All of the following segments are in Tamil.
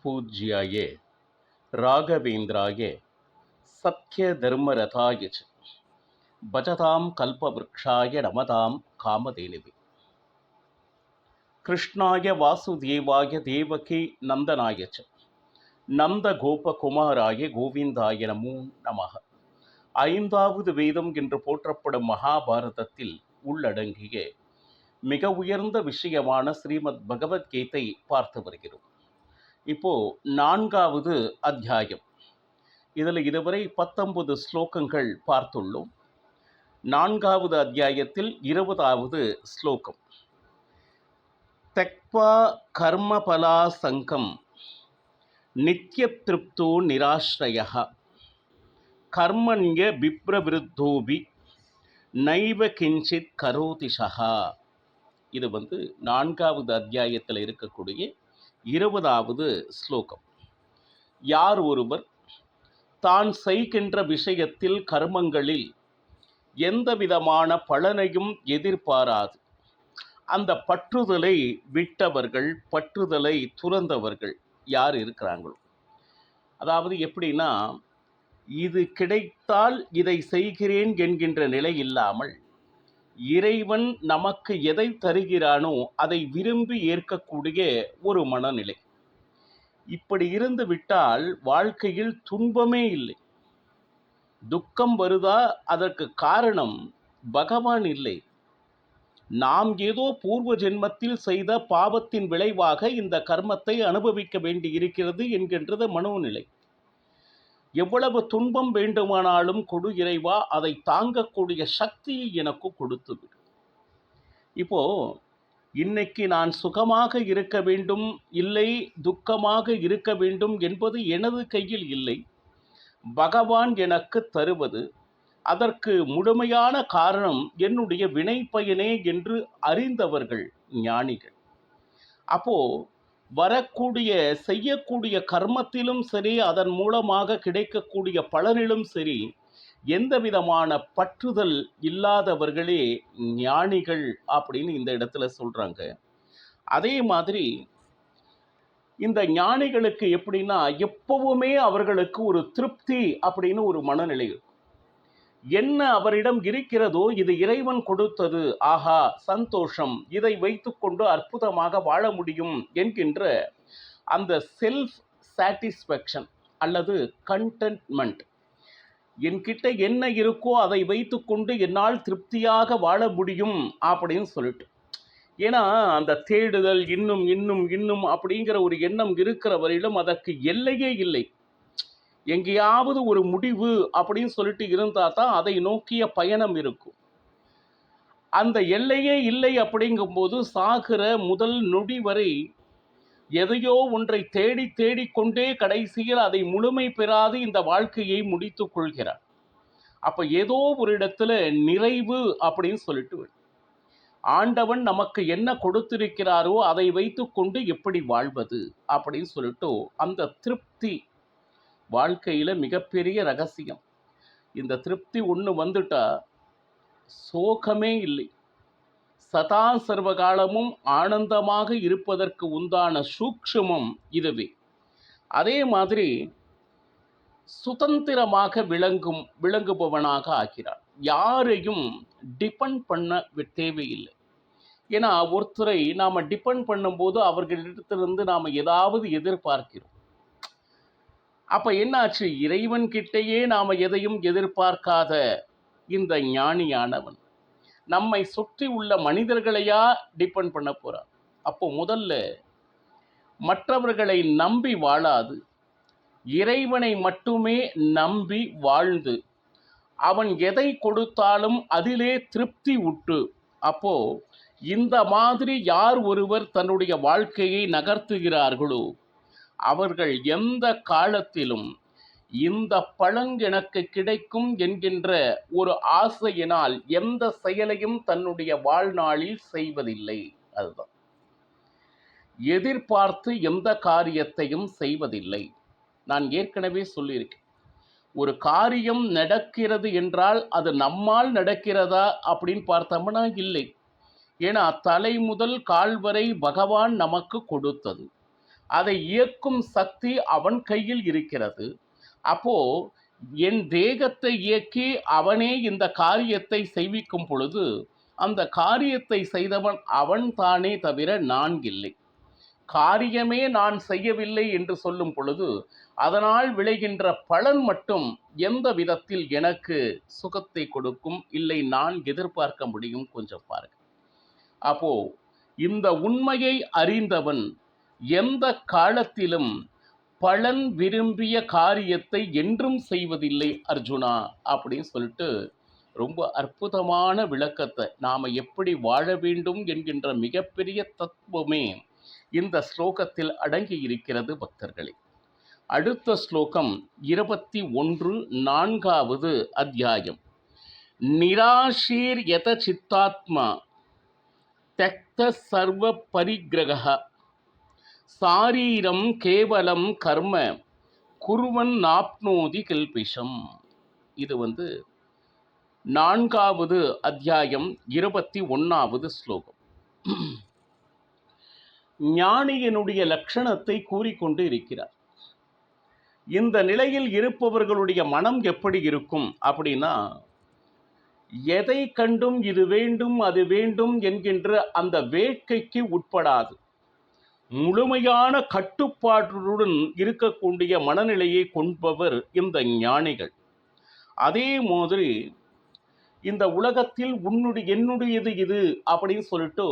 பூஜ்யாய ராகவேந்திராய சத்ய தர்மரதாய ச பஜதாம் கல்பவ்ருக்ஷாய நமதாம் காமதேனுவே. கிருஷ்ணாய வாசுதேவாய தேவகி நந்தனாய ச நந்த கோபகுமாராய கோவிந்தாய நமோ நமः. ஐந்தாவது வேதம் என்று போற்றப்படும் மகாபாரதத்தில் உள்ளடங்கிய மிக உயர்ந்த விஷயமான ஸ்ரீமத் பகவத்கீதை பார்த்து வருகிறோம். இப்போ 4வது அத்தியாயம். இதில் இதுவரை 19 ஸ்லோகங்கள் பார்த்துள்ளோம். 4வது அத்தியாயத்தில் 20வது ஸ்லோகம். தக்வா கர்மபலா சங்கம் நித்ய திருப்தோ நிராஸ்ரயः கர்மண்ய விப்ரவிருத்தோபி நைவ கிஞ்சித் கரோதிஷா. இது 4வது அத்தியாயத்தில் இருக்கக்கூடிய 20வது ஸ்லோகம். யார் ஒருவர் தான் செய்கின்ற விஷயத்தில் கர்மங்களில் எந்த விதமான பலனையும் எதிர்பாராது அந்த பற்றுதலை விட்டவர்கள், பற்றுதலை துறந்தவர்கள் யார் இருக்கிறாங்களோ, அதாவது எப்படின்னா, இது கிடைத்தால் இதை செய்கிறேன் என்கின்ற நிலை இல்லாமல் இறைவன் நமக்கு எதை தருகிறானோ அதை விரும்பி ஏற்கக்கூடிய ஒரு மனநிலை. இப்படி இருந்து விட்டால் வாழ்க்கையில் துன்பமே இல்லை. துக்கம் வருதா, அதற்கு காரணம் பகவான் இல்லை, நாம் ஏதோ பூர்வ ஜென்மத்தில் செய்த பாவத்தின் விளைவாக இந்த கர்மத்தை அனுபவிக்க வேண்டி இருக்கிறது என்கின்றது மனோநிலை. எவ்வளவு துன்பம் வேண்டுமானாலும் கொடு இறைவா, அதை தாங்கக்கூடிய சக்தியை எனக்கு கொடுத்து விடு. இப்போ இன்னைக்கு நான் சுகமாக இருக்க வேண்டும், இல்லை துக்கமாக இருக்க வேண்டும் என்பது எனது கையில் இல்லை, பகவான் எனக்கு தருவது. அதற்கு முழுமையான காரணம் என்னுடைய வினை பயனே என்று அறிந்தவர்கள் ஞானிகள். அப்போ வரக்கூடிய செய்யக்கூடிய கர்மத்திலும் சரி, அதன் மூலமாக கிடைக்கக்கூடிய பலனிலும் சரி, எந்த விதமான பற்றுதல் இல்லாதவர்களே ஞானிகள் அப்படின்னு இந்த இடத்துல சொல்றாங்க. அதே மாதிரி இந்த ஞானிகளுக்கு எப்படின்னா, எப்பவுமே அவர்களுக்கு ஒரு திருப்தி அப்படின்னு ஒரு மனநிலை. என்ன அவரிடம் இருக்கிறதோ இது இறைவன் கொடுத்தது, ஆஹா சந்தோஷம், இதை வைத்துக்கொண்டு அற்புதமாக வாழ முடியும் என்கின்ற அந்த செல்ஃப் சாட்டிஸ்ஃபேக்ஷன் அல்லது கண்டென்ட்மெண்ட். என்கிட்ட என்ன இருக்கோ அதை வைத்துக்கொண்டு என்னால் திருப்தியாக வாழ முடியும் அப்படின்னு சொல்லிட்டு. ஏன்னா அந்த தேடுதல் இன்னும் இன்னும் இன்னும் அப்படிங்கிற ஒரு எண்ணம் இருக்கிற வரையிலும் அதற்கு எல்லையே இல்லை. எங்கேயாவது ஒரு முடிவு அப்படின்னு சொல்லிட்டு இருந்தால் தான் அதை நோக்கிய பயணம் இருக்கும். அந்த எல்லையே இல்லை அப்படிங்கும்போது சாகிற முதல் நொடி வரை எதையோ ஒன்றை தேடி தேடிக்கொண்டே கடைசியில் அதை முழுமை பெறாது இந்த வாழ்க்கையை முடித்து கொள்கிறார். அப்ப ஏதோ ஒரு இடத்துல நிறைவு அப்படின்னு சொல்லிட்டு, ஆண்டவன் நமக்கு என்ன கொடுத்திருக்கிறாரோ அதை வைத்துக்கொண்டு எப்படி வாழ்வது அப்படின்னு சொல்லிட்டு அந்த திருப்தி வாழ்க்கையில மிகப்பெரிய ரகசியம். இந்த திருப்தி ஒன்று வந்துட்டா சோகமே இல்லை. சதா சர்வகாலமும் ஆனந்தமாக இருப்பதற்கு உண்டான சூக்ஷ்மம் இதுவே. அதே மாதிரி சுதந்திரமாக விளங்குபவனாக ஆகிறார். யாரையும் டிபெண்ட் பண்ண தேவையில்லை. ஏன்னா ஒருத்தரை நாம் டிபெண்ட் பண்ணும்போது அவர்களிடத்திலிருந்து நாம் ஏதாவது எதிர்பார்க்கிறோம். அப்ப என்னாச்சு, இறைவன் கிட்டையே நாம் எதையும் எதிர்பார்க்காத இந்த ஞானியானவன் நம்மை சுற்றி உள்ள மனிதர்களையா டிபெண்ட் பண்ண போறார். அப்போ முதல்ல மற்றவர்களை நம்பி வாழாது இறைவனை மட்டுமே நம்பி வாழ்ந்து அவன் எதை கொடுத்தாலும் அதிலே திருப்தி உட்டு, அப்போ இந்த மாதிரி யார் ஒருவர் தன்னுடைய வாழ்க்கையை நகர்த்துகிறார்களோ அவர்கள் எந்த காலத்திலும் இந்த பலன் எனக்கு கிடைக்கும் என்கின்ற ஒரு ஆசையினால் எந்த செயலையும் தன்னுடைய வாழ்நாளில் செய்வதில்லை. அதுதான், எதிர்பார்த்து எந்த காரியத்தையும் செய்வதில்லை. நான் ஏற்கனவே சொல்லியிருக்கேன், ஒரு காரியம் நடக்கிறது என்றால் அது நம்மால் நடக்கிறதா அப்படின்னு பார்த்தோம்னா இல்லை. ஏன்னா தலை முதல் கால் வரை பகவான் நமக்கு கொடுத்தது. அதை இயக்கும் சக்தி அவன் கையில் இருக்கிறது. அப்போ என் தேகத்தை இயக்கி அவனே இந்த காரியத்தை செய்விக்கும் பொழுது அந்த காரியத்தை செய்தவன் அவன் தானே தவிர நான் இல்லை. காரியமே நான் செய்யவில்லை என்று சொல்லும் பொழுது அதனால் விளைகின்ற பலன் மட்டும் எந்த விதத்தில் எனக்கு சுகத்தை கொடுக்கும், இல்லை நான் எதிர்பார்க்க முடியும்? கொஞ்சம் பாருங்க. அப்போ இந்த உண்மையை அறிந்தவன் எந்த காலத்திலும் பலன் விரும்பிய காரியத்தை என்றும் செய்வதில்லை அர்ஜுனா அப்படின்னு சொல்லிட்டு ரொம்ப அற்புதமான விளக்கத்தை, நாம எப்படி வாழ வேண்டும் என்கின்ற மிகப்பெரிய தத்துவமே இந்த ஸ்லோகத்தில் அடங்கி இருக்கிறது பக்தர்களே. அடுத்த ஸ்லோகம் 21, 4வது அத்தியாயம். நிராசீர் யத சித்தாத்மா தக்த சர்வ பரிகிரக சாரீரம் கேவலம் கர்ம குருவன் நாப்னோதி கில்பிஷம். இது 4வது அத்தியாயம் 21வது ஸ்லோகம். ஞானியினுடைய லட்சணத்தை கூறிக்கொண்டு இருக்கிறார். இந்த நிலையில் இருப்பவர்களுடைய மனம் எப்படி இருக்கும் அப்படின்னா, எதை கண்டும் இது வேண்டும் அது வேண்டும் என்கின்ற அந்த வேட்கைக்கு உட்படாது முழுமையான கட்டுப்பாட்டுடன் இருக்கக்கூடிய மனநிலையை கொண்டவர் இந்த ஞானிகள். அதே மாதிரி இந்த உலகத்தில் என்னுடையது இது அப்படின்னு சொல்லிட்டு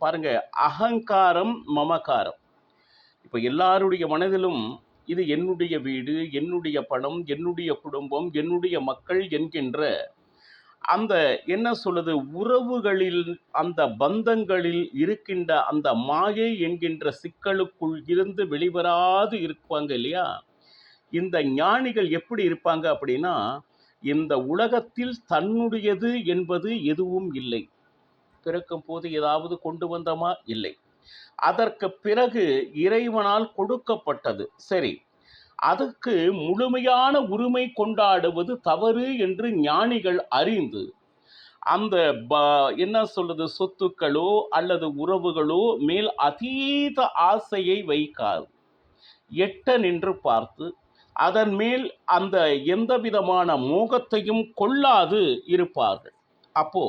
பாருங்க, அகங்காரம் மமகாரம். இப்போ எல்லாருடைய மனதிலும் இது என்னுடைய வீடு, என்னுடைய பணம், என்னுடைய குடும்பம், என்னுடைய மக்கள் என்கின்ற அந்த என்ன சொல்லுது, உறவுகளில் அந்த பந்தங்களில் இருக்கின்ற அந்த மாயை என்கின்ற சிக்கலுக்குள் இருந்து வெளிவராது இருப்பாங்க இல்லையா? இந்த ஞானிகள் எப்படி இருப்பாங்க அப்படின்னா, இந்த உலகத்தில் தன்னுடையது என்பது எதுவும் இல்லை. பிறக்கும் போது ஏதாவது கொண்டு வந்தோமா? இல்லை. அதற்கு பிறகு இறைவனால் கொடுக்கப்பட்டது, சரி, அதுக்கு முழுமையான உரிமை கொண்டாடுவது தவறு என்று ஞானிகள் அறிந்து அந்த என்ன சொல்றது, சொத்துக்களோ அல்லது உறவுகளோ மேல் அதீத ஆசையை வைக்காது, எட்ட நின்று பார்த்து அதன் மேல் அந்த எந்த விதமான மோகத்தையும் கொள்ளாது இருப்பார்கள். அப்போ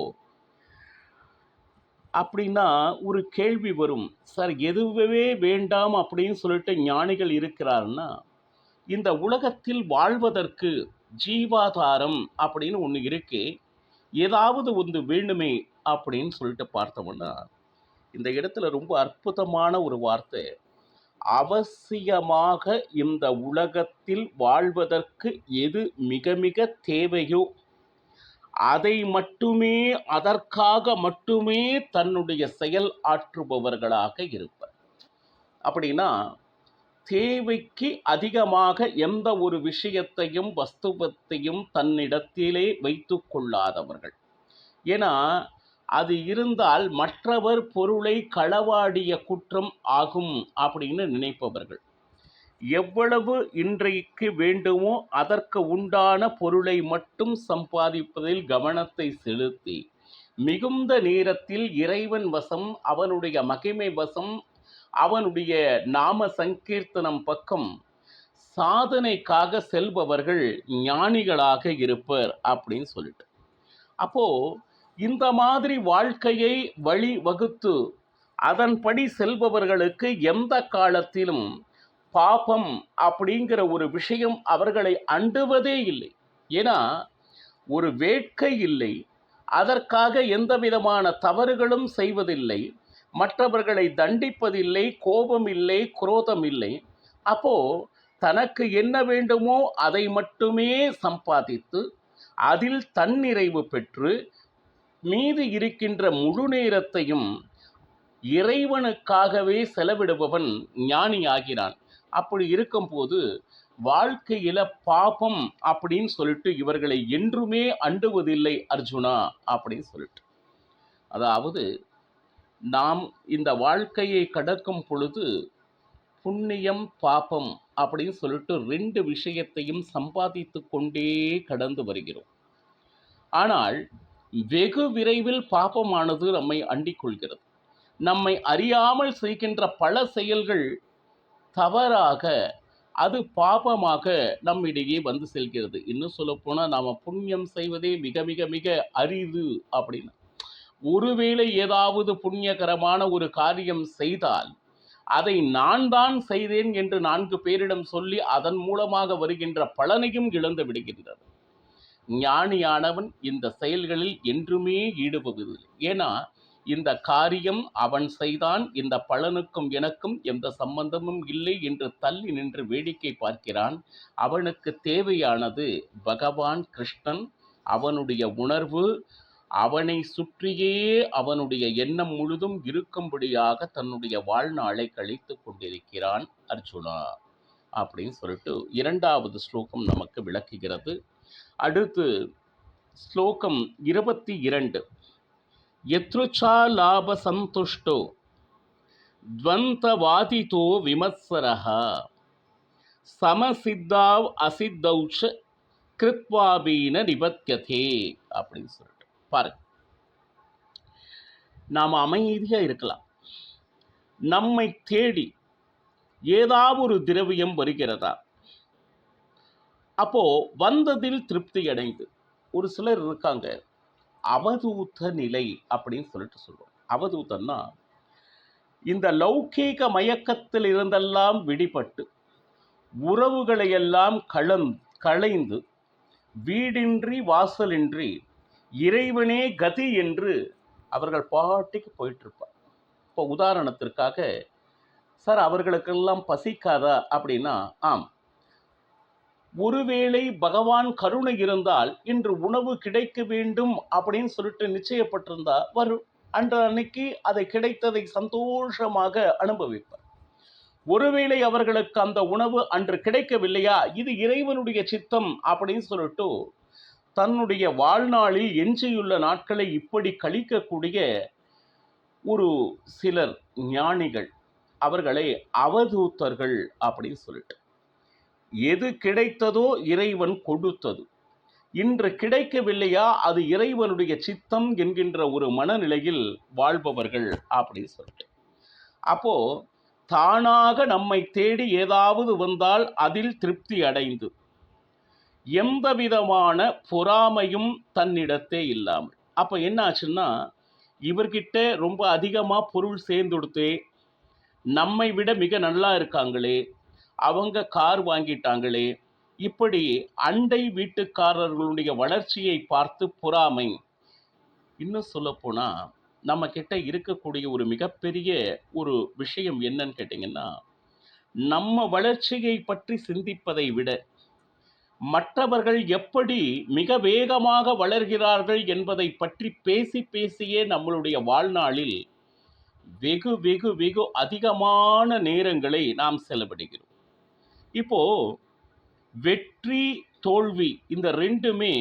அப்படின்னா ஒரு கேள்வி வரும், சார் எதுவே வேண்டாம் அப்படின்னு சொல்லிட்டு ஞானிகள் இருக்கிறாருன்னா, இந்த உலகத்தில் வாழ்வதற்கு ஜீவாதாரம் அப்படின்னு ஒன்று இருக்கு, ஏதாவது ஒன்று வேண்டுமே அப்படின்னு சொல்லிட்டு பார்த்தோம்னா, இந்த இடத்துல ரொம்ப அற்புதமான ஒரு வார்த்தை, அவசியமாக இந்த உலகத்தில் வாழ்வதற்கு எது மிக மிக தேவையோ அதை மட்டுமே, அதற்காக மட்டுமே தன்னுடைய செயல் ஆற்றுபவர்களாக இருப்பர். அப்படின்னா தேவைக்கு அதிகமாக எந்த ஒரு விஷயத்தையும் வஸ்துவத்தையும் தன்னிடத்திலே வைத்து கொள்ளாதவர்கள். ஏன்னா அது இருந்தால் மற்றவர் பொருளை களவாடிய குற்றம் ஆகும் அப்படின்னு நினைப்பவர்கள். எவ்வளவு இன்றைக்கு வேண்டுமோ அதற்கு உண்டான பொருளை மட்டும் சம்பாதிப்பதில் கவனத்தை செலுத்தி மிகுந்த நேரத்தில் இறைவன் வசம், அவனுடைய மகிமை வசம், அவனுடைய நாம சங்கீர்த்தனம் பக்கம் சாதனைக்காக செல்பவர்கள் ஞானிகளாக இருப்பர் அப்படின்னு சொல்லிட்டு, அப்போ இந்த மாதிரி வாழ்க்கையை வழி வகுத்து அதன்படி செல்பவர்களுக்கு எந்த காலத்திலும் பாபம் அப்படிங்கிற ஒரு விஷயம் அவர்களை அண்டுவதே இல்லை. ஏன்னா ஒரு வேட்கை இல்லை, அதற்காக எந்த விதமான தவறுகளும் செய்வதில்லை, மற்றவர்களை தண்டிப்பதில்லை, கோபம் இல்லை, குரோதம் இல்லை. அப்போ தனக்கு என்ன வேண்டுமோ அதை மட்டுமே சம்பாதித்து அதில் தன்னிறைவு பெற்று மீது இருக்கின்ற முழு நேரத்தையும் இறைவனுக்காகவே செலவிடுபவன் ஞானி ஆகிறான். அப்படி இருக்கும்போது வாழ்க்கையில பாபம் அப்படின்னு சொல்லிட்டு இவர்களை என்றுமே அண்டுவதில்லை அர்ஜுனா அப்படின்னு சொல்லிட்டு. அதாவது நாம் இந்த வாழ்க்கையை கடக்கும் பொழுது புண்ணியம் பாபம் அப்படின்னு சொல்லிட்டு 2 விஷயத்தையும் சம்பாதித்து கொண்டே கடந்து வருகிறோம். ஆனால் வெகு விரைவில் பாபமானது நம்மை அண்டிக் கொள்கிறது. நம்மை அறியாமல் செய்கின்ற பல செயல்கள் தவறாக அது பாபமாக நம்மிடையே வந்து செல்கிறது. இன்னும் சொல்லப்போனால் நாம் புண்ணியம் செய்வதே மிக மிக மிக அரிது அப்படின்னு. ஒருவேளை ஏதாவது புண்ணியகரமான ஒரு காரியம் செய்தால் அதை நான் தான் செய்தேன் என்று 4 பேரிடம் சொல்லி அதன் மூலமாக வருகின்ற பலனையும் இழந்து விடுகின்றது. ஞானியானவன் இந்த செயல்களில் என்றுமே ஈடுபடுவதில்லை. ஏன்னா இந்த காரியம் அவன் செய்தான், இந்த பலனுக்கும் எனக்கும் எந்த சம்பந்தமும் இல்லை என்று தள்ளி நின்று வேடிக்கை பார்க்கிறான். அவனுக்கு தேவையானது பகவான் கிருஷ்ணன், அவனுடைய உணர்வு, அவனை சுற்றியே அவனுடைய எண்ணம் முழுதும் இருக்கும்படியாக தன்னுடைய வாழ்நாளை கழித்து கொண்டிருக்கிறான் அர்ஜுனா அப்படின்னு சொல்லிட்டு 2வது ஸ்லோகம் நமக்கு விளக்குகிறது. அடுத்து ஸ்லோகம் 22. யத்ருச்சா லாப சந்துஷ்டோ த்வந்தவாதிதோ விமத்சரஹ சமசித்தாவ் அசித்தௌச்ச கிருத்வாபீன நிபத்யதே அப்படின்னு சொல்லிட்டு பாருங்க. நாம் அமைதியாக இருக்கலாம். நம்மை தேடி ஏதாவது ஒரு திரவியம் வருகிறதா, அப்போ வந்ததில் திருப்தி அடைந்து ஒரு சிலர் இருக்காங்க அவதூத்த நிலை அப்படின்னு சொல்லிட்டு சொல்லுவோம். அவதூத்தன்னா இந்த லௌகீக மயக்கத்தில் இருந்தெல்லாம் விடுபட்டு உறவுகளை எல்லாம் களைந்து வீடின்றி வாசலின்றி இறைவனே கதி என்று அவர்கள் பாட்டிக்கு போயிட்டு இருப்பார். இப்போ உதாரணத்திற்காக, சார் அவர்களுக்கெல்லாம் பசிக்காதா அப்படின்னா, ஆம், ஒருவேளை பகவான் கருணை இருந்தால் இன்று உணவு கிடைக்க வேண்டும் அப்படின்னு சொல்லிட்டு நிச்சயப்பட்டிருந்தா வரும். அன்னைக்கு அதை கிடைத்ததை சந்தோஷமாக அனுபவிப்பார். ஒருவேளை அவர்களுக்கு அந்த உணவு அன்று கிடைக்கவில்லையா, இது இறைவனுடைய சித்தம் அப்படின்னு சொல்லிட்டு தன்னுடைய வாழ்நாளில் எஞ்சியுள்ள நாட்களை இப்படி கழிக்கக்கூடிய ஒரு சிலர் ஞானிகள், அவர்களை அவதூத்தர்கள் அப்படின்னு சொல்லிட்டு. எது கிடைத்ததோ இறைவன் கொடுத்தது, இன்று கிடைக்கவில்லையா அது இறைவனுடைய சித்தம் என்கின்ற ஒரு மனநிலையில் வாழ்பவர்கள் அப்படின்னு சொல்லிட்டு. அப்போ தானாக நம்மை தேடி ஏதாவது வந்தால் அதில் திருப்தி அடைந்து எந்த விதமான பொறாமையும் தன்னிடத்தே இல்லாமல், அப்போ என்ன ஆச்சுன்னா, இவர்கிட்ட ரொம்ப அதிகமாக பொருள் சேர்ந்துடுத்தே, நம்மை விட மிக நல்லா இருக்காங்களே, அவங்க கார் வாங்கிட்டாங்களே, இப்படி அண்டை வீட்டுக்காரர்களுடைய வளர்ச்சியை பார்த்து பொறாமை. இன்னும் சொல்லப்போனால் நம்ம கிட்ட இருக்கக்கூடிய ஒரு மிகப்பெரிய ஒரு விஷயம் என்னன்னு கேட்டிங்கன்னா, நம்ம வளர்ச்சியை பற்றி சிந்திப்பதை விட மற்றவர்கள் எப்படி மிக வேகமாக வளர்கிறார்கள் என்பதை பற்றி பேசி பேசியே நம்மளுடைய வாழ்நாளில் வெகு வெகு வெகு அதிகமான நேரங்களை நாம் செலவிடுகிறோம். இப்போ வெற்றி தோல்வி இந்த ரெண்டுமே,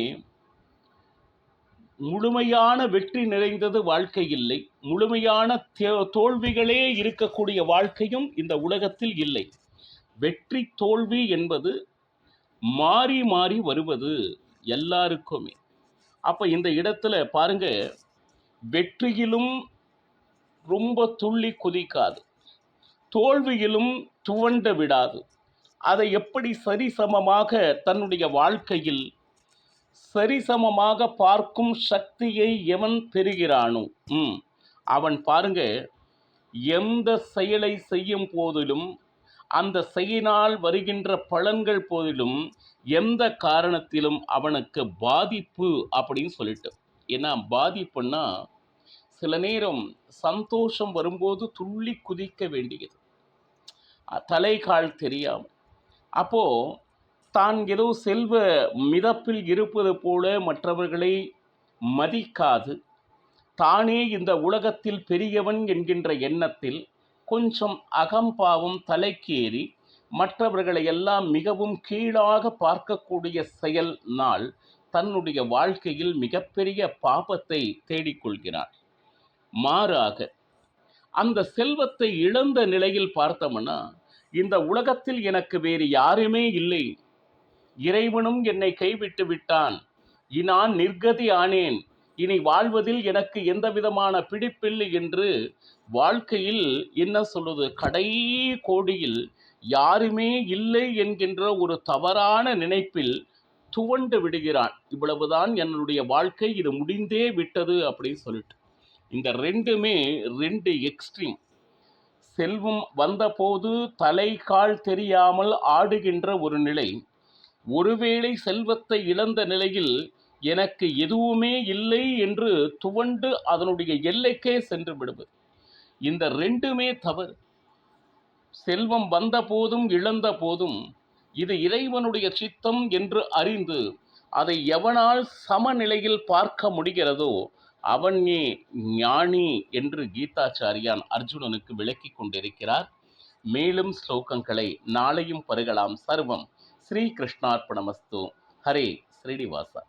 முழுமையான வெற்றி நிறைந்தது வாழ்க்கை இல்லை, முழுமையான தோல்விகளே இருக்கக்கூடிய வாழ்க்கையும் இந்த உலகத்தில் இல்லை. வெற்றி தோல்வி என்பது மாறி மாறி வருவது எல்லாருக்குமே. அப்போ இந்த இடத்துல பாருங்க, வெற்றியிலும் ரொம்ப துள்ளி குதிக்காது, தோல்வியிலும் துவண்ட விடாது. அதை எப்படி சரிசமமாக தன்னுடைய வாழ்க்கையில் சரிசமமாக பார்க்கும் சக்தியை எவன் பெறுகிறானோ அவன் பாருங்க, எந்த செயலை செய்யும் போதிலும் அந்த செயலினால் வருகின்ற பலன்கள் போதிலும் எந்த காரணத்திலும் அவனுக்கு பாதிப்பு அப்படின்னு சொல்லிட்டு. ஏன்னா பாதிப்புன்னா சில நேரம் சந்தோஷம் வரும்போது துள்ளி குதிக்க வேண்டியது, தலைகால் தெரியாமல். அப்போ தான் ஏதோ செல்வ மிதப்பில் இருப்பது போல மற்றவர்களை மதிக்காது, தானே இந்த உலகத்தில் பெரியவன் என்கின்ற எண்ணத்தில் கொஞ்சம் அகம்பாவம் தலைக்கேறி மற்றவர்களை எல்லாம் மிகவும் கீழாக பார்க்கக்கூடிய செயல்னால் தன்னுடைய வாழ்க்கையில் மிகப்பெரிய பாபத்தை தேடிக்கொள்கிறான். மாறாக அந்த செல்வத்தை இழந்த நிலையில் பார்த்தோம்னா, இந்த உலகத்தில் எனக்கு வேறு யாருமே இல்லை, இறைவனும் என்னை கைவிட்டு விட்டான், நான் நிர்கதி ஆனேன், இனி வாழ்வதில் எனக்கு எந்த விதமான பிடிப்பில்லை என்று வாழ்க்கையில் என்ன சொல்வது, கடை கோடியில் யாருமே இல்லை என்கின்ற ஒரு தவறான நினைப்பில் துவண்டு விடுகிறான். இவ்வளவுதான் என்னுடைய வாழ்க்கை, இது முடிந்தே விட்டது அப்படின்னு சொல்லிட்டு. இந்த ரெண்டுமே ரெண்டு எக்ஸ்ட்ரீம். செல்வம் வந்தபோது தலை கால் தெரியாமல் ஆடுகின்ற ஒரு நிலை, ஒருவேளை செல்வத்தை இழந்த நிலையில் எனக்கு எதுவுமே இல்லை என்று துவண்டு அதனுடைய எல்லைக்கே சென்று விடுவது. இந்த ரெண்டுமே தவறு. செல்வம் வந்த போதும் இழந்த போதும் இது இறைவனுடைய சித்தம் என்று அறிந்து அதை எவனால் சமநிலையில் பார்க்க முடிகிறதோ அவனே ஞானி என்று கீதாச்சாரியான் அர்ஜுனனுக்கு விளக்கி கொண்டிருக்கிறார். மேலும் ஸ்லோகங்களை நாளையும் பருகலாம். சர்வம் ஸ்ரீ கிருஷ்ணார்ப்பணமஸ்து. ஹரே ஸ்ரீனிவாசா.